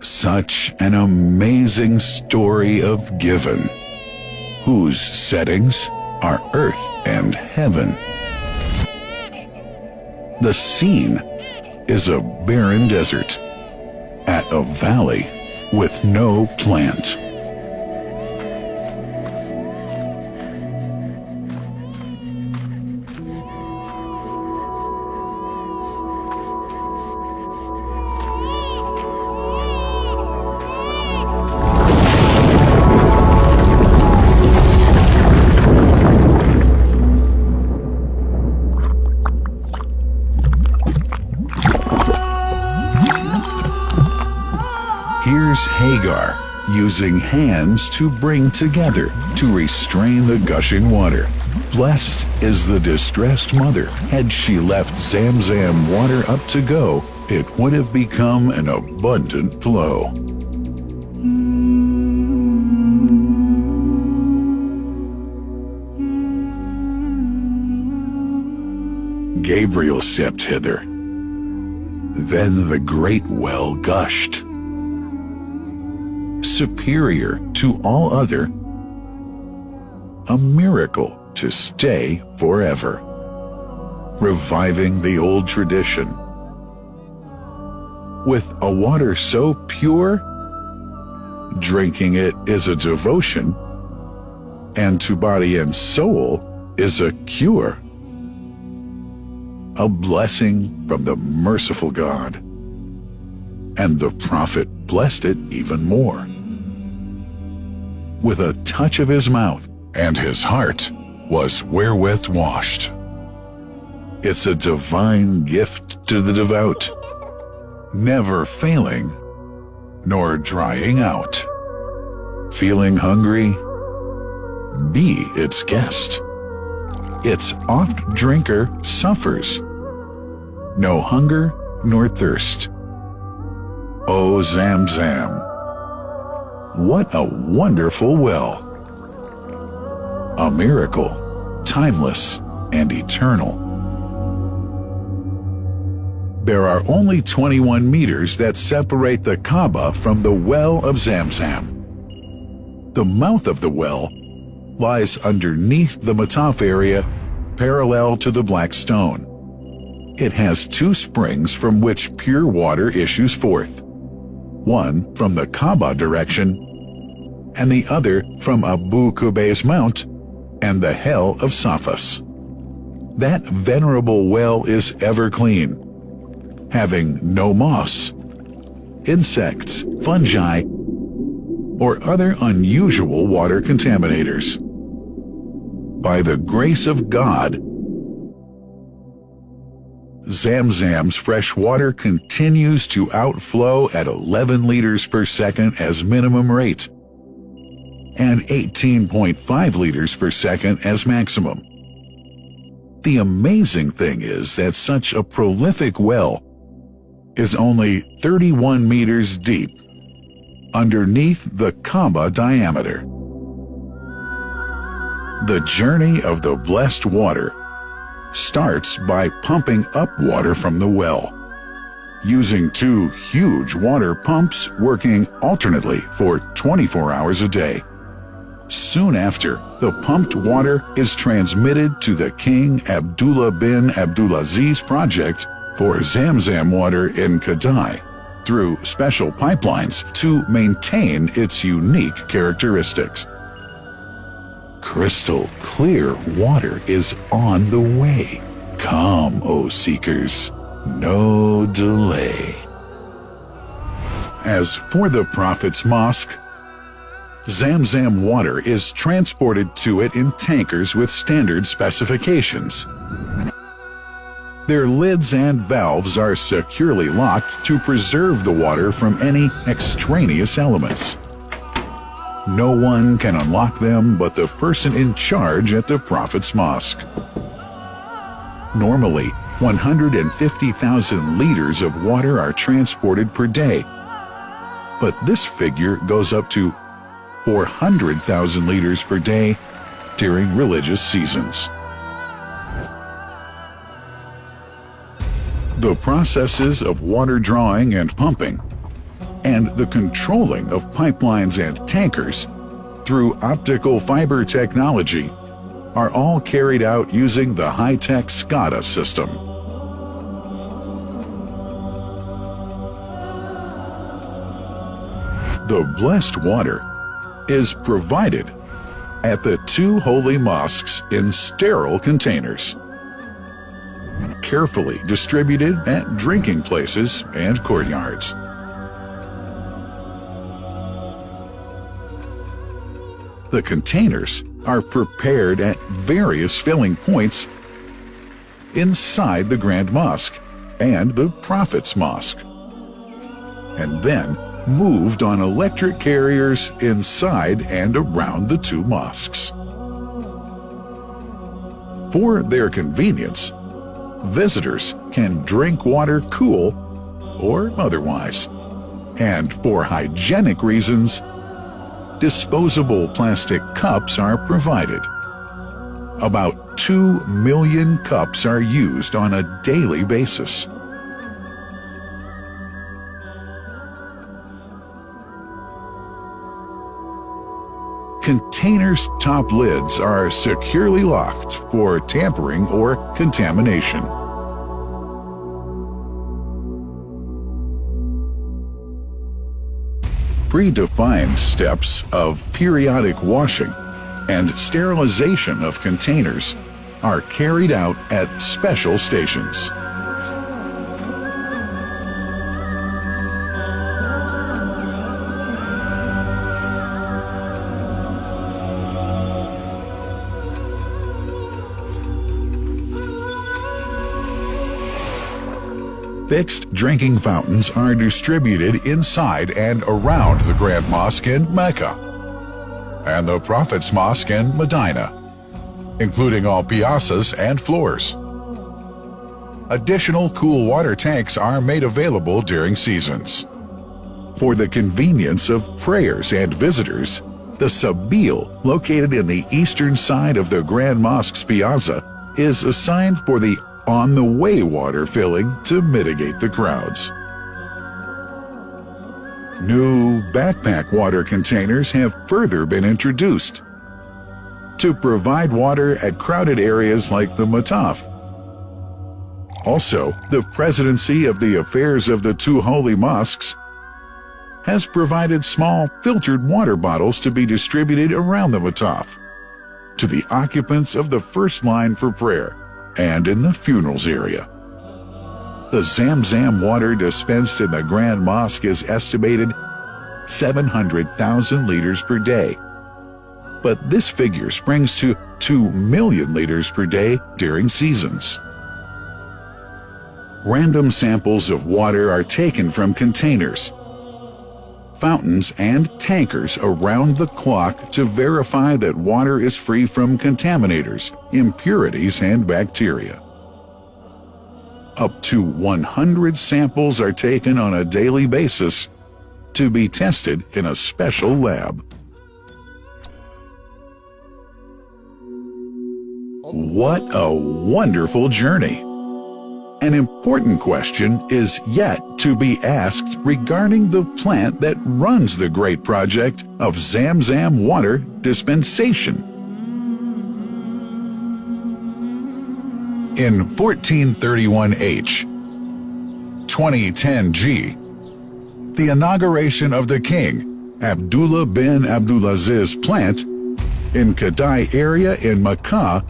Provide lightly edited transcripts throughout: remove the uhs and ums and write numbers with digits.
Such an amazing story of giving, whose settings are earth and heaven. The scene is a barren desert at a valley with no plant. Here's Hagar using hands to bring together to restrain the gushing water. Blessed is the distressed mother. Had she left Zam Zam water up to go, it would have become an abundant flow. Gabriel stepped hither. Then the great well gushed, superior to all other, a miracle to stay forever, reviving the old tradition. With a water so pure, drinking it is a devotion, and to body and soul is a cure, a blessing from the merciful God. And the prophet blessed it even more. With a touch of his mouth, and his heart was wherewith washed. It's a divine gift to the devout, never failing nor drying out. Feeling hungry? Be its guest. Its oft drinker suffers no hunger nor thirst. Oh, Zam Zam, what a wonderful well! A miracle, timeless and eternal. There are only 21 meters that separate the Kaaba from the well of Zam Zam. The mouth of the well lies underneath the Mataf area, parallel to the black stone. It has two springs from which pure water issues forth. One from the Kaaba direction, and the other from Abu Qubay's mount and the hell of Safas. That venerable well is ever clean, having no moss, insects, fungi, or other unusual water contaminators. By the grace of God, Zam Zam's fresh water continues to outflow at 11 liters per second as minimum rate, and 18.5 liters per second as maximum. The amazing thing is that such a prolific well is only 31 meters deep, underneath the Kaaba diameter. The journey of the blessed water starts by pumping up water from the well, using two huge water pumps working alternately for 24 hours a day. Soon after, the pumped water is transmitted to the King Abdullah bin Abdulaziz project for Zam Zam water in Kadai through special pipelines to maintain its unique characteristics. Crystal clear water is on the way. Come, O seekers, no delay. As for the Prophet's Mosque, Zam Zam water is transported to it in tankers with standard specifications. Their lids and valves are securely locked to preserve the water from any extraneous elements. No one can unlock them but the person in charge at the Prophet's Mosque. Normally, 150,000 liters of water are transported per day, but this figure goes up to 400,000 liters per day during religious seasons. The processes of water drawing and pumping and the controlling of pipelines and tankers through optical fiber technology are all carried out using the high-tech SCADA system. The blessed water is provided at the two holy mosques in sterile containers, carefully distributed at drinking places and courtyards. The containers are prepared at various filling points inside the Grand Mosque and the Prophet's Mosque, and then moved on electric carriers inside and around the two mosques. For their convenience, visitors can drink water cool or otherwise, and for hygienic reasons, disposable plastic cups are provided. About 2 million cups are used on a daily basis. Containers' top lids are securely locked for tampering or contamination. Predefined steps of periodic washing and sterilization of containers are carried out at special stations. Fixed drinking fountains are distributed inside and around the Grand Mosque in Mecca and the Prophet's Mosque in Medina, including all piazzas and floors. Additional cool water tanks are made available during seasons. For the convenience of prayers and visitors, the Sabil, located in the eastern side of the Grand Mosque's piazza, is assigned for the on-the-way water filling to mitigate the crowds. New backpack water containers have further been introduced to provide water at crowded areas like the Mataf. Also, the Presidency of the Affairs of the Two Holy Mosques has provided small filtered water bottles to be distributed around the Mataf to the occupants of the first line for prayer and in the funerals area. The Zam Zam water dispensed in the Grand Mosque is estimated 700,000 liters per day, but this figure springs to 2 million liters per day during seasons. Random samples of water are taken from containers, fountains, and tankers around the clock to verify that water is free from contaminators, impurities, and bacteria. Up to 100 samples are taken on a daily basis to be tested in a special lab. What a wonderful journey! An important question is yet to be asked regarding the plant that runs the great project of Zam Zam water dispensation. In 1431H, 2010G, the inauguration of the King Abdullah bin Abdulaziz plant in Kadai area in Makkah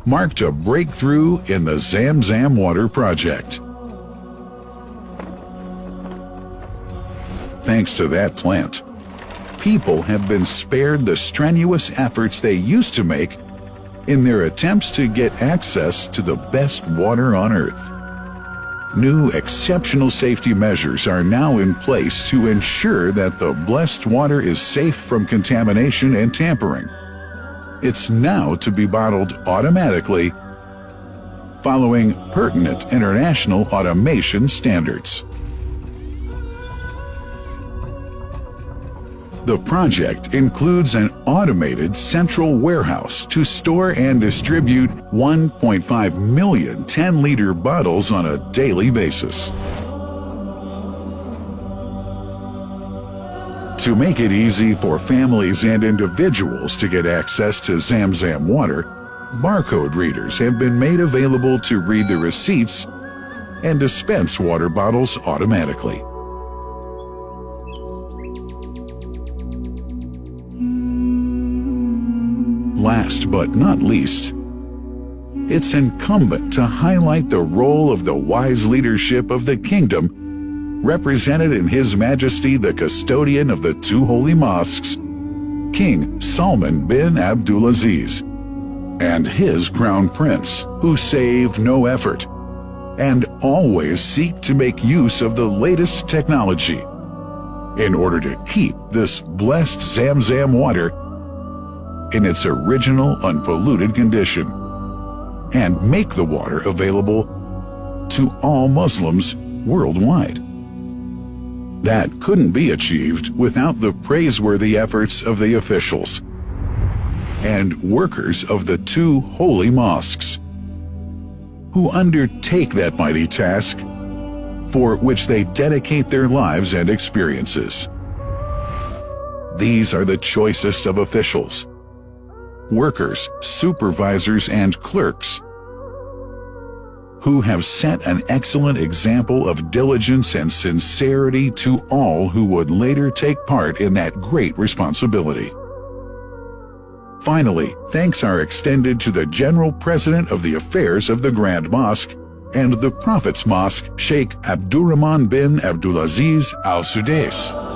marked a breakthrough in the Zam Zam water project. Thanks to that plant, people have been spared the strenuous efforts they used to make in their attempts to get access to the best water on earth. New exceptional safety measures are now in place to ensure that the blessed water is safe from contamination and tampering. It's now to be bottled automatically following pertinent international automation standards. The project includes an automated central warehouse to store and distribute 1.5 million 10-liter bottles on a daily basis. To make it easy for families and individuals to get access to Zam Zam Water, barcode readers have been made available to read the receipts and dispense water bottles automatically. Last but not least, it's incumbent to highlight the role of the wise leadership of the kingdom represented in His Majesty the custodian of the two holy mosques, King Salman bin Abdulaziz, and his crown prince, who save no effort and always seek to make use of the latest technology in order to keep this blessed Zam Zam water in its original unpolluted condition and make the water available to all Muslims worldwide. That couldn't be achieved without the praiseworthy efforts of the officials and workers of the two holy mosques, who undertake that mighty task for which they dedicate their lives and experiences. These are the choicest of officials, workers, supervisors, and clerks, who have set an excellent example of diligence and sincerity to all who would later take part in that great responsibility. Finally, thanks are extended to the General President of the Affairs of the Grand Mosque and the Prophet's Mosque, Sheikh Abdurrahman bin Abdulaziz Al Sudais.